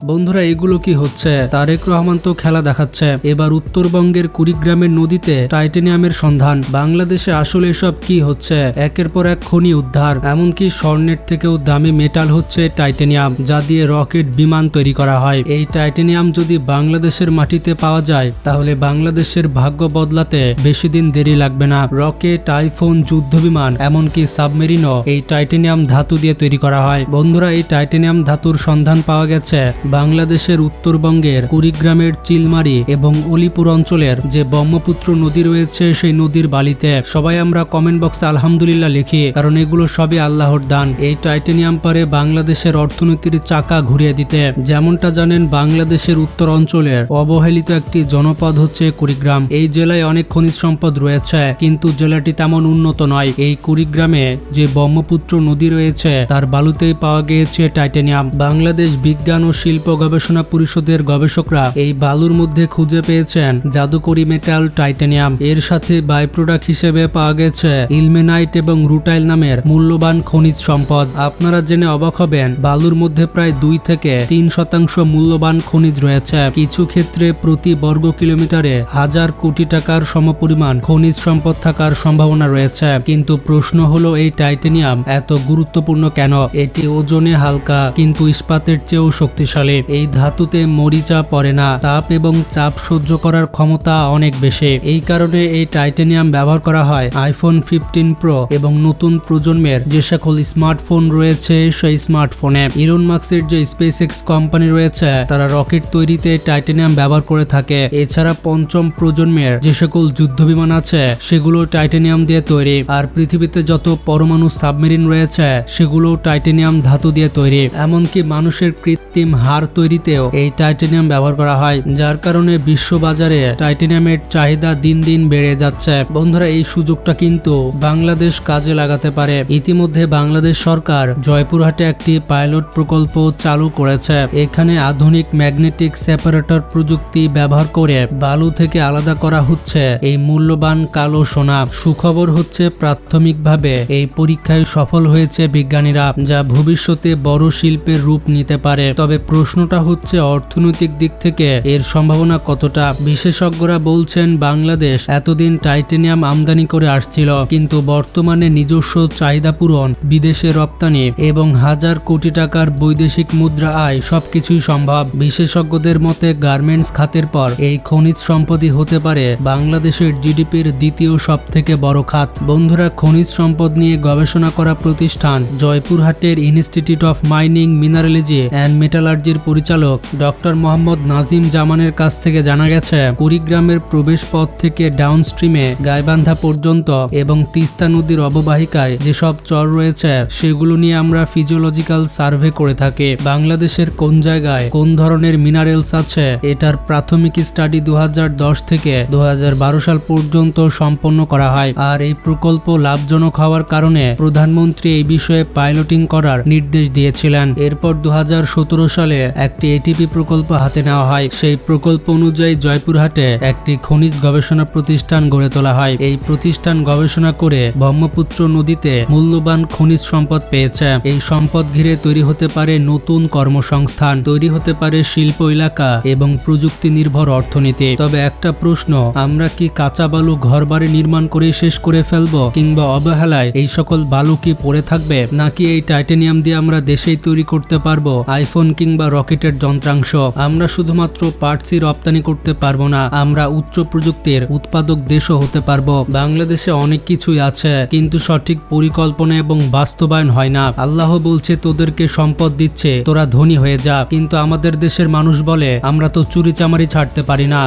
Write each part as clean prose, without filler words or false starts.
বন্ধুরা এগুলো কি হচ্ছে? তারেক রহমান তো খেলা দেখাচ্ছে। এবার উত্তরবঙ্গের কুড়িগ্রামের নদীতে টাইটানিয়ামের সন্ধান। বাংলাদেশে আসলে এসব কি হচ্ছে? একের পর এক খনি উদ্ধার, এমনকি স্বর্ণের থেকেও দামি মেটাল হচ্ছে টাইটানিয়াম, যা দিয়ে রকেট বিমান তৈরি করা হয়। এই টাইটানিয়াম যদি বাংলাদেশের মাটিতে পাওয়া যায় তাহলে বাংলাদেশের ভাগ্য বদলাতে বেশি দিন দেরি লাগবে না। রকেট, আইফোন, যুদ্ধবিমান, এমনকি সাবমেরিনও এই টাইটানিয়াম ধাতু দিয়ে তৈরি করা হয়। বন্ধুরা এই টাইটানিয়াম ধাতুর সন্ধান পাওয়া গেছে বাংলাদেশের উত্তরবঙ্গের কুড়িগ্রামের চিলমারি এবং অলিপুর অঞ্চলের যে ব্রহ্মপুত্র নদী রয়েছে সেই নদীর বালিতে। সবাই আমরা কমেন্ট বক্সে আলহামদুলিল্লাহ লিখি, কারণ এগুলো সবই আল্লাহর দান। এই টাইটানিয়াম পারে বাংলাদেশের অর্থনীতির চাকা ঘুরিয়ে দিতে। যেমনটা জানেন, বাংলাদেশের উত্তর অঞ্চলের অবহেলিত একটি জনপদ হচ্ছে কুড়িগ্রাম। এই জেলায় অনেক খনিজ সম্পদ রয়েছে, কিন্তু জেলাটি তেমন উন্নত নয়। এই কুড়িগ্রামে যে ব্রহ্মপুত্র নদী রয়েছে তার বালুতেই পাওয়া গিয়েছে টাইটানিয়াম। বাংলাদেশ বিজ্ঞান ও শিল্প গবেষণা পরিষদের গবেষকরা এই বালুর মধ্যে খুঁজে পেয়েছেন জাদুকরি মেটাল টাইটানিয়াম। এর সাথে বাই প্রোডাক্ট হিসেবে পাওয়া গেছে ইলমেনাইট এবং রুটাইল নামের মূল্যবান খনিজ সম্পদ। আপনারা জেনে অবাক হবেন, বালুর মধ্যে প্রায় 2 থেকে 3% মূল্যবান খনিজ রয়েছে। কিছু ক্ষেত্রে প্রতি বর্গ কিলোমিটারে 1000 কোটি টাকার সমপরিমাণ খনিজ সম্পদ থাকার সম্ভাবনা রয়েছে। কিন্তু প্রশ্ন হলো, এই টাইটানিয়াম এত গুরুত্বপূর্ণ কেন? এটি ওজনে হালকা কিন্তু ইস্পাতের চেয়েও শক্তিশালী। এই ধাতুতে মরিচা পড়ে না, তাপ এবং চাপ সহ্য করার ক্ষমতা অনেক বেশি। এই কারণে এই টাইটানিয়াম ব্যবহার করা হয় আইফোন 15 প্রো এবং নতুন প্রজন্মের যে সকল স্মার্টফোন রয়েছে সেই স্মার্টফোনে। ইলন মাস্কের যে স্পেসএক্স কোম্পানি রয়েছে তারা রকেট তৈরিতে টাইটানিয়াম ব্যবহার করে থাকে। এছাড়া 5ম প্রজন্মের যে সকল যুদ্ধবিমান আছে সেগুলো টাইটানিয়াম দিয়ে তৈরি। আর পৃথিবীতে যত পরমাণু সাবমেরিন রয়েছে সেগুলো টাইটানিয়াম ধাতু দিয়ে তৈরি। এমনকি মানুষের কৃত্রিম হাড় তৈরিতেও এই টাইটানিয়াম ব্যবহার করা হয়, যার কারণে বিশ্ববাজারে টাইটানিয়ামের চাহিদা দিন দিন বেড়ে যাচ্ছে। বন্ধুরা এই সুযোগটা কিন্তু বাংলাদেশ কাজে লাগাতে পারে। ইতিমধ্যে বাংলাদেশ সরকার জয়পুরহাটে একটি পাইলট প্রকল্প চালু করেছে। এখানে আধুনিক ম্যাগনেটিক সেপারেটর প্রযুক্তি ব্যবহার করে বালু থেকে আলাদা করা হচ্ছে এই মূল্যবান কালো সোনা। সুখবর হচ্ছে, প্রাথমিকভাবে এই পরীক্ষায় সফল হয়েছে বিজ্ঞানীরা, যা ভবিষ্যতে বড় শিল্পের রূপ নিতে পারে। তবে প্রশ্নটা হচ্ছে, অর্থনৈতিক দিক থেকে এর সম্ভাবনা কতটা? বিশেষজ্ঞরা বলছেন, বাংলাদেশ এতদিন টাইটানিয়াম আমদানি করে আসছিল, কিন্তু বর্তমানে নিজস্ব চাহিদা পূরণ, বিদেশে রপ্তানি এবং 1000 কোটি টাকার বৈদেশিক মুদ্রা আয় সবকিছুই সম্ভব। বিশেষজ্ঞদের মতে গার্মেন্টস খাতের পর এই খনিজ সম্পদই হতে পারে বাংলাদেশের জিডিপির দ্বিতীয় সব থেকে বড় খাত। বন্ধুরা খনিজ সম্পদ নিয়ে গবেষণা করা প্রতিষ্ঠান জয়পুরহাটের institute of mining, mineralogy and মেটালার্জির পরিচালক ডক্টর মোহাম্মদ নাজিম জামানের কাছ থেকে জানা গেছে, কুড়িগ্রামের প্রবেশ পথ থেকে ডাউনস্ট্রিমে গাইবান্ধা পর্যন্ত এবং তিস্তা নদীর অববাহিকায় যেসব চর রয়েছে সেগুলো নিয়ে আমরা ফিজিওলজিক্যাল সার্ভে করে থাকি। বাংলাদেশের কোন জায়গায় কোন ধরনের মিনারেলস আছে এটার প্রাথমিক স্টাডি 2010 থেকে 2012 সাল পর্যন্ত সম্পন্ন করা হয়। আর এই প্রকল্প লাভজনক হওয়ার কারণে প্রধানমন্ত্রী এই বিষয়ে পাইলটিং করার নির্দেশ দিয়েছিলেন। এরপর 2017 সালে একটি এটিপি প্রকল্প হাতে নেওয়া হয়। সেই প্রকল্প অনুযায়ী জয়পুরহাটে একটি খনিজ গবেষণা প্রতিষ্ঠান গড়ে তোলা হয়। এই প্রতিষ্ঠান গবেষণা করে ব্রহ্মপুত্র নদীতে মূল্যবান খনিজ সম্পদ পেয়েছে। এই সম্পদ ঘিরে তৈরি হতে পারে নতুন কর্মসংস্থান, তৈরি হতে পারে শিল্প এলাকা এবং প্রযুক্তি নির্ভর অর্থনীতি। তবে একটা প্রশ্ন, আমরা কি কাঁচা বালু ঘরবাড়ি নির্মাণ করে শেষ করে ফেলবো, কিংবা অবহেলায় এই সকল বালু কি পড়ে থাকবে, নাকি এই টাইটানিয়াম দিয়ে আমরা দেশেই তৈরি করতে পারবো আইফোন কিংবা রকেটের যন্ত্রাংশ? আমরা শুধুমাত্র পার্টসই রপ্তানি করতে পারবো না, আমরা উচ্চ প্রযুক্তির উৎপাদক দেশও হতে পারবো। বাংলাদেশে অনেক কিছুই আছে, কিন্তু সঠিক পরিকল্পনা এবং বাস্তবায়ন হয় না। আল্লাহ বলছে, তোদেরকে সম্পদ দিচ্ছে, তোরা ধনী হয়ে যা। কিন্তু আমাদের দেশের মানুষ বলে, আমরা তো চুরি চামারি ছাড়তে পারি না।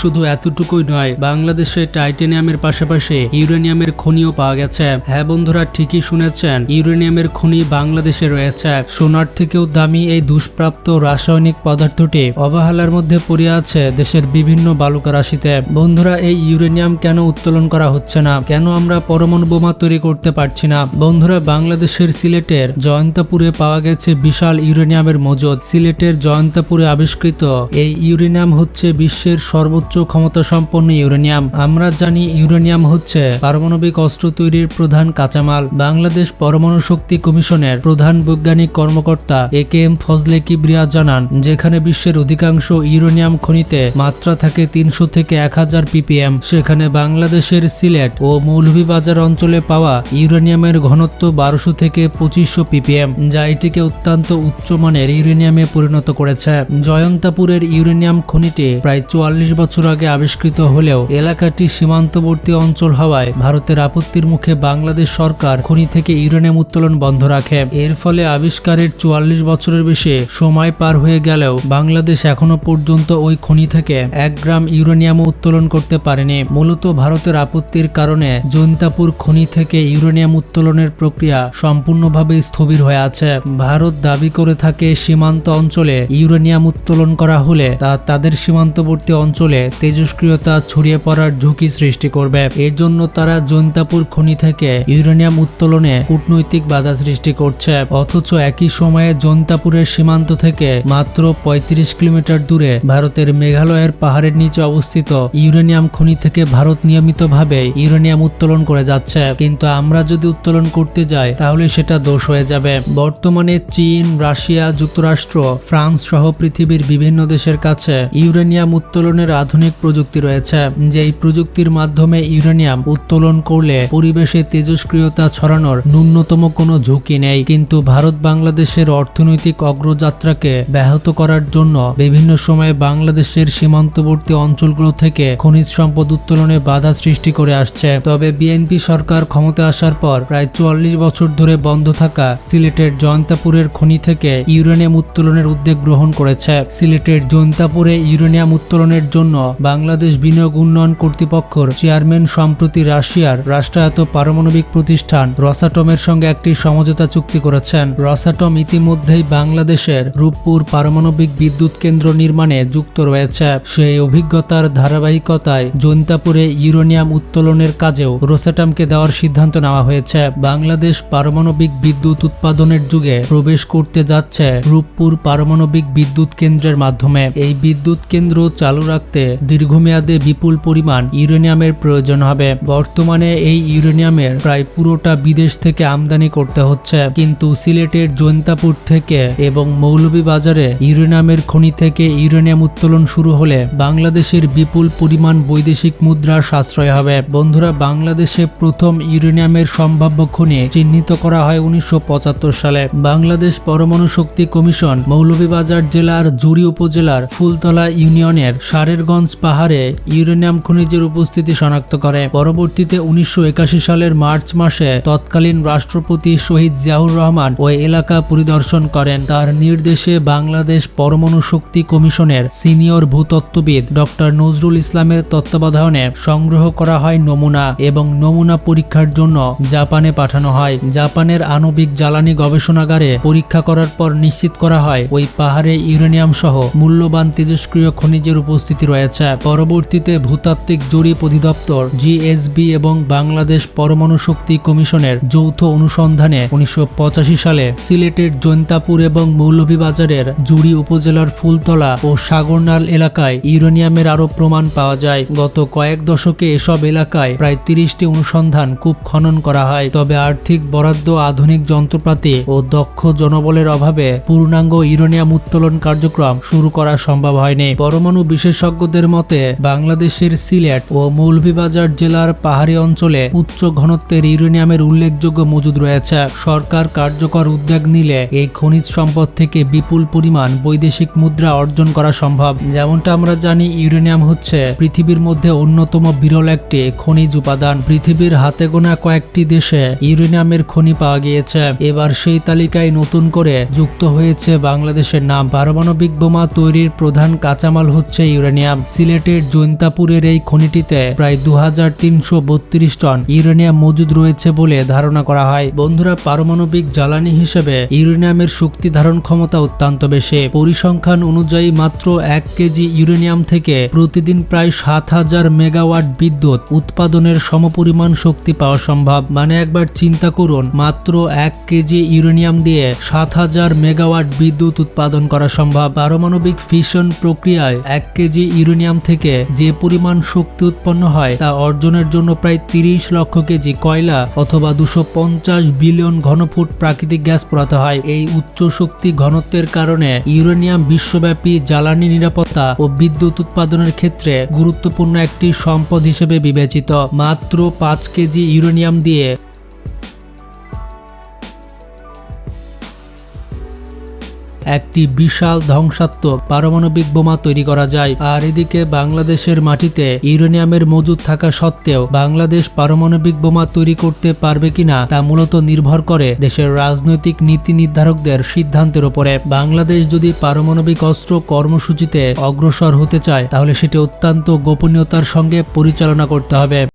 শুধু এতটুকুই নয়, বাংলাদেশে টাইটানিয়ামের পাশাপাশি ইউরেনিয়ামের খনিও পাওয়া গেছে। হ্যাঁ বন্ধুরা, ঠিকই শুনেছেন, ইউরেনিয়ামের খনি বাংলাদেশে রয়েছে। সোনার থেকেও দামি এই দুষ্প্রাপ্য রাসায়নিক পদার্থটি অবহেলার মধ্যে পড়ে আছে দেশের বিভিন্ন বালুকা রাশিতে। বন্ধুরা, এই ইউরেনিয়াম কেন উত্তোলন করা হচ্ছে না? কেন আমরা পরমাণু বোমা তৈরি করতে পারছি না? বন্ধুরা, বাংলাদেশের সিলেটের জয়ন্তাপুরে পাওয়া গেছে বিশাল ইউরেনিয়ামের মজুদ। সিলেটের জয়ন্তাপুরে আবিষ্কৃত এই ইউরেনিয়াম হচ্ছে বিশ্বের সর্বোচ্চ উচ্চ ক্ষমতা সম্পন্ন ইউরেনিয়াম। আমরা জানি ইউরেনিয়াম হচ্ছে পারমাণবিক অস্ত্র তৈরির প্রধান কাঁচামাল। বাংলাদেশ পরমাণু শক্তি কমিশনের প্রধান বৈজ্ঞানিক কর্মকর্তা এ.কে.এম. ফজলে কিবরিয়া জানান, যেখানে বিশ্বের অধিকাংশ ইউরেনিয়াম খনিতে মাত্রা থাকে 300 থেকে 1000 ppm, সেখানে বাংলাদেশের সিলেট ও মৌলভীবাজার অঞ্চলে পাওয়া ইউরেনিয়ামের ঘনত্ব 1200 থেকে 2500 ppm, যা এটিকে অত্যন্ত উচ্চমানের ইউরেনিয়ামে পরিণত করেছে। জয়ন্তাপুরের ইউরেনিয়াম খনিটি প্রায় 44 বছর আগে আবিষ্কৃত হলেও এলাকাটি সীমান্তবর্তী অঞ্চল হওয়ায় ভারতের আপত্তির মুখে বাংলাদেশ সরকার খনি থেকে ইউরেনিয়াম উত্তোলন বন্ধ রাখে। এর ফলে আবিষ্কারের 44 বছরের বেশি সময় পার হয়ে গেলেও বাংলাদেশ এখনো পর্যন্ত ওই খনি থেকে 1 গ্রাম ইউরেনিয়াম উত্তোলন করতে পারেনি। মূলত ভারতের আপত্তির কারণে জৈন্তাপুর খনি থেকে ইউরেনিয়াম উত্তোলনের প্রক্রিয়া সম্পূর্ণভাবে স্থবির হয়ে আছে। ভারত দাবি করে থাকে সীমান্ত অঞ্চলে ইউরেনিয়াম উত্তোলন করা হলে তা তাদের সীমান্তবর্তী অঞ্চলে তেজস্ক্রিয়তা ছড়িয়ে পড়ার ঝুঁকি সৃষ্টি করবে। এর জন্য তারা জৈন্তাপুর খনি থেকে ইউরেনিয়াম উত্তোলনে কূটনৈতিক বাধা সৃষ্টি করছে। অথচ একই সময়ে জৈন্তাপুরের সীমান্ত থেকে মাত্র 35 কিলোমিটার দূরে ভারতের মেঘালয়ের পাহাড়ের নিচে অবস্থিত ইউরেনিয়াম খনি থেকে ভারত নিয়মিতভাবে ইউরেনিয়াম উত্তোলন করে যাচ্ছে। কিন্তু আমরা যদি উত্তোলন করতে যাই তাহলে সেটা দোষ হয়ে যাবে। বর্তমানে চীন, রাশিয়া, যুক্তরাষ্ট্র, ফ্রান্স সহ পৃথিবীর বিভিন্ন দেশের কাছে ইউরেনিয়াম উত্তোলনের আধুনিক প্রযুক্তি রয়েছে। যেই প্রযুক্তির মাধ্যমে ইউরেনিয়াম উত্তোলন করলে পরিবেশে তেজস্ক্রিয়তা ছড়ানোর ন্যূনতম কোনো ঝুঁকি নেই। কিন্তু ভারত বাংলাদেশের অর্থনৈতিক অগ্রযাত্রাকে ব্যাহত করার জন্য বিভিন্ন সময়ে বাংলাদেশের সীমান্তবর্তী অঞ্চলগুলো থেকে খনিজ সম্পদ উত্তোলনে বাধা সৃষ্টি করে আসছে। তবে বিএনপি সরকার ক্ষমতা আসার পর প্রায় 44 বছর ধরে বন্ধ থাকা সিলেটের জয়ন্তাপুরের খনি থেকে ইউরেনিয়াম উত্তোলনের উদ্যোগ গ্রহণ করেছে। সিলেটের জৈন্তাপুরে ইউরেনিয়াম উত্তোলনের জন্য বাংলাদেশ বিনিয়োগ উন্নয়ন কর্তৃপক্ষের চেয়ারম্যান সম্প্রতি রাশিয়ার রাষ্ট্রায়ত্ত পারমাণবিক প্রতিষ্ঠান রসাটমের সঙ্গে একটি সমঝোতা চুক্তি করেছেন। রসাটম ইতিমধ্যেই বাংলাদেশের রূপপুর পারমাণবিক বিদ্যুৎ কেন্দ্র নির্মাণে যুক্ত রয়েছে। সেই অভিজ্ঞতার ধারাবাহিকতায় জৈন্তাপুরে ইউরেনিয়াম উত্তোলনের কাজেও রসাটমকে দেওয়ার সিদ্ধান্ত নেওয়া হয়েছে। বাংলাদেশ পারমাণবিক বিদ্যুৎ উৎপাদনের যুগে প্রবেশ করতে যাচ্ছে রূপপুর পারমাণবিক বিদ্যুৎ কেন্দ্রের মাধ্যমে। এই বিদ্যুৎ কেন্দ্র চালু রাখতে দীর্ঘমেয়াদে বিপুল পরিমাণ ইউরেনিয়ামের প্রয়োজন হবে। বর্তমানে এই ইউরেনিয়ামের প্রায় পুরোটা বিদেশ থেকে আমদানি করতে হচ্ছে। কিন্তু সিলেটের জৈন্তাপুর থেকে এবং মৌলভীবাজারে ইউরেনিয়ামের খনি থেকে ইউরেনিয়াম উত্তোলন শুরু হলে বাংলাদেশের বিপুল পরিমাণ বৈদেশিক মুদ্রার সাশ্রয় হবে। বন্ধুরা, বাংলাদেশে প্রথম ইউরেনিয়ামের সম্ভাব্য খনি চিহ্নিত করা হয় 1975 সালে। বাংলাদেশ পরমাণু শক্তি কমিশন মৌলভীবাজার জেলার জুড়ি উপজেলার ফুলতলা ইউনিয়নের সারেরগঞ্জ পাহাড়ে ইউরেনিয়াম খনিজের উপস্থিতি শনাক্ত করে। পরবর্তীতে 1981 সালের মার্চ মাসে তৎকালীন রাষ্ট্রপতি শহীদ জিয়াউর রহমান ওই এলাকা পরিদর্শন করেন। তার নির্দেশে বাংলাদেশ পরমাণু শক্তি কমিশনের সিনিয়র ভূতত্ত্ববিদ ডক্টর নজরুল ইসলামের তত্ত্বাবধানে সংগ্রহ করা হয় নমুনা এবং নমুনা পরীক্ষার জন্য জাপানে পাঠানো হয়। জাপানের আণবিক জ্বালানি গবেষণাগারে পরীক্ষা করার পর নিশ্চিত করা হয় ওই পাহাড়ে ইউরেনিয়াম সহ মূল্যবান তেজস্ক্রিয় খনিজের উপস্থিতি রয়েছে। পরবর্তীতে ভূতাত্ত্বিক জরিপ অধিদপ্তর জিএসবি এবং বাংলাদেশ পরমাণু শক্তি কমিশনের যৌথ অনুসন্ধানে 1985 সালে সিলেটের জৈন্তাপুর এবং মৌলভীবাজারের জুড়ি উপজেলার ফুলতলা ও সাগরনাল এলাকায় ইউরেনিয়ামের আরও প্রমাণ পাওয়া যায়। গত কয়েক দশকে এসব এলাকায় প্রায় 30টি অনুসন্ধান কূপ খনন করা হয়। তবে আর্থিক বরাদ্দ, আধুনিক যন্ত্রপাতি ও দক্ষ জনবলের অভাবে পূর্ণাঙ্গ ইউরেনিয়াম উত্তোলন কার্যক্রম শুরু করা সম্ভব হয়নি। পরমাণু বিশেষজ্ঞদের মতে বাংলাদেশের সিলেট ও মৌলভীবাজার জেলার পাহাড়ি অঞ্চলে উচ্চ ঘনত্বের ইউরেনিয়ামের উল্লেখযোগ্য মজুদ রয়েছে। সরকার কার্যকর উদ্যোগ নিলে এই খনিজ সম্পদ থেকে বিপুল পরিমাণ বৈদেশিক মুদ্রা অর্জন করা সম্ভব। যেমনটা আমরা জানি, ইউরেনিয়াম হচ্ছে পৃথিবীর মধ্যে অন্যতম বিরল একটি খনিজ উপাদান। পৃথিবীর হাতে গোনা কয়েকটি দেশে ইউরেনিয়ামের খনি পাওয়া গিয়েছে। এবার সেই তালিকায় নতুন করে যুক্ত হয়েছে বাংলাদেশের নাম। পারমাণবিক বোমা তৈরির প্রধান কাঁচামাল হচ্ছে ইউরেনিয়াম। সিলেটের জৈন্তাপুরের এই খনিটিতে প্রায় 2332 টন ইউরেনিয়াম মজুদ রয়েছে বলে ধারণা করা হয়। বন্ধুরা, পারমাণবিক জ্বালানি হিসেবে ইউরেনিয়ামের শক্তি ধারণ ক্ষমতা অত্যন্ত বেশি। পরিসংখ্যান অনুযায়ী মাত্র 1 কেজি ইউরেনিয়াম থেকে প্রতিদিন প্রায় 7000 মেগাওয়াট বিদ্যুৎ উৎপাদনের সমপরিমাণ শক্তি পাওয়া সম্ভব। মানে একবার চিন্তা করুন, মাত্র 1 কেজি ইউরেনিয়াম দিয়ে 7000 মেগাওয়াট বিদ্যুৎ উৎপাদন করা সম্ভব। পারমাণবিক ফিশন প্রক্রিয়ায় 1 কেজি ইউরেনিয়াম থেকে যে পরিমাণ শক্তি উৎপন্ন হয় তা অর্জনের জন্য প্রায় 30 লক্ষ কেজি কয়লা অথবা 250 বিলিয়ন ঘনফুট প্রাকৃতিক গ্যাস পোড়াতে হয়। এই উচ্চ শক্তি ঘনত্বের কারণে ইউরেনিয়াম বিশ্বব্যাপী জ্বালানি নিরাপত্তা ও বিদ্যুৎ উৎপাদনের ক্ষেত্রে গুরুত্বপূর্ণ একটি সম্পদ হিসেবে বিবেচিত। মাত্র 5 কেজি ইউরেনিয়াম দিয়ে একটি বিশাল ধ্বংসাত্মক পারমাণবিক বোমা তৈরি করা যায়। আর এদিকে বাংলাদেশের মাটিতে ইউরেনিয়ামের মজুদ থাকা সত্ত্বেও বাংলাদেশ পারমাণবিক বোমা তৈরি করতে পারবে কিনা তা মূলত নির্ভর করে দেশের রাজনৈতিক নীতি নির্ধারকদের সিদ্ধান্তের উপরে। বাংলাদেশ যদি পারমাণবিক অস্ত্র কর্মসূচিতে অগ্রসর হতে চায় তাহলে সেটি অত্যন্ত গোপনীয়তার সঙ্গে পরিচালনা করতে হবে।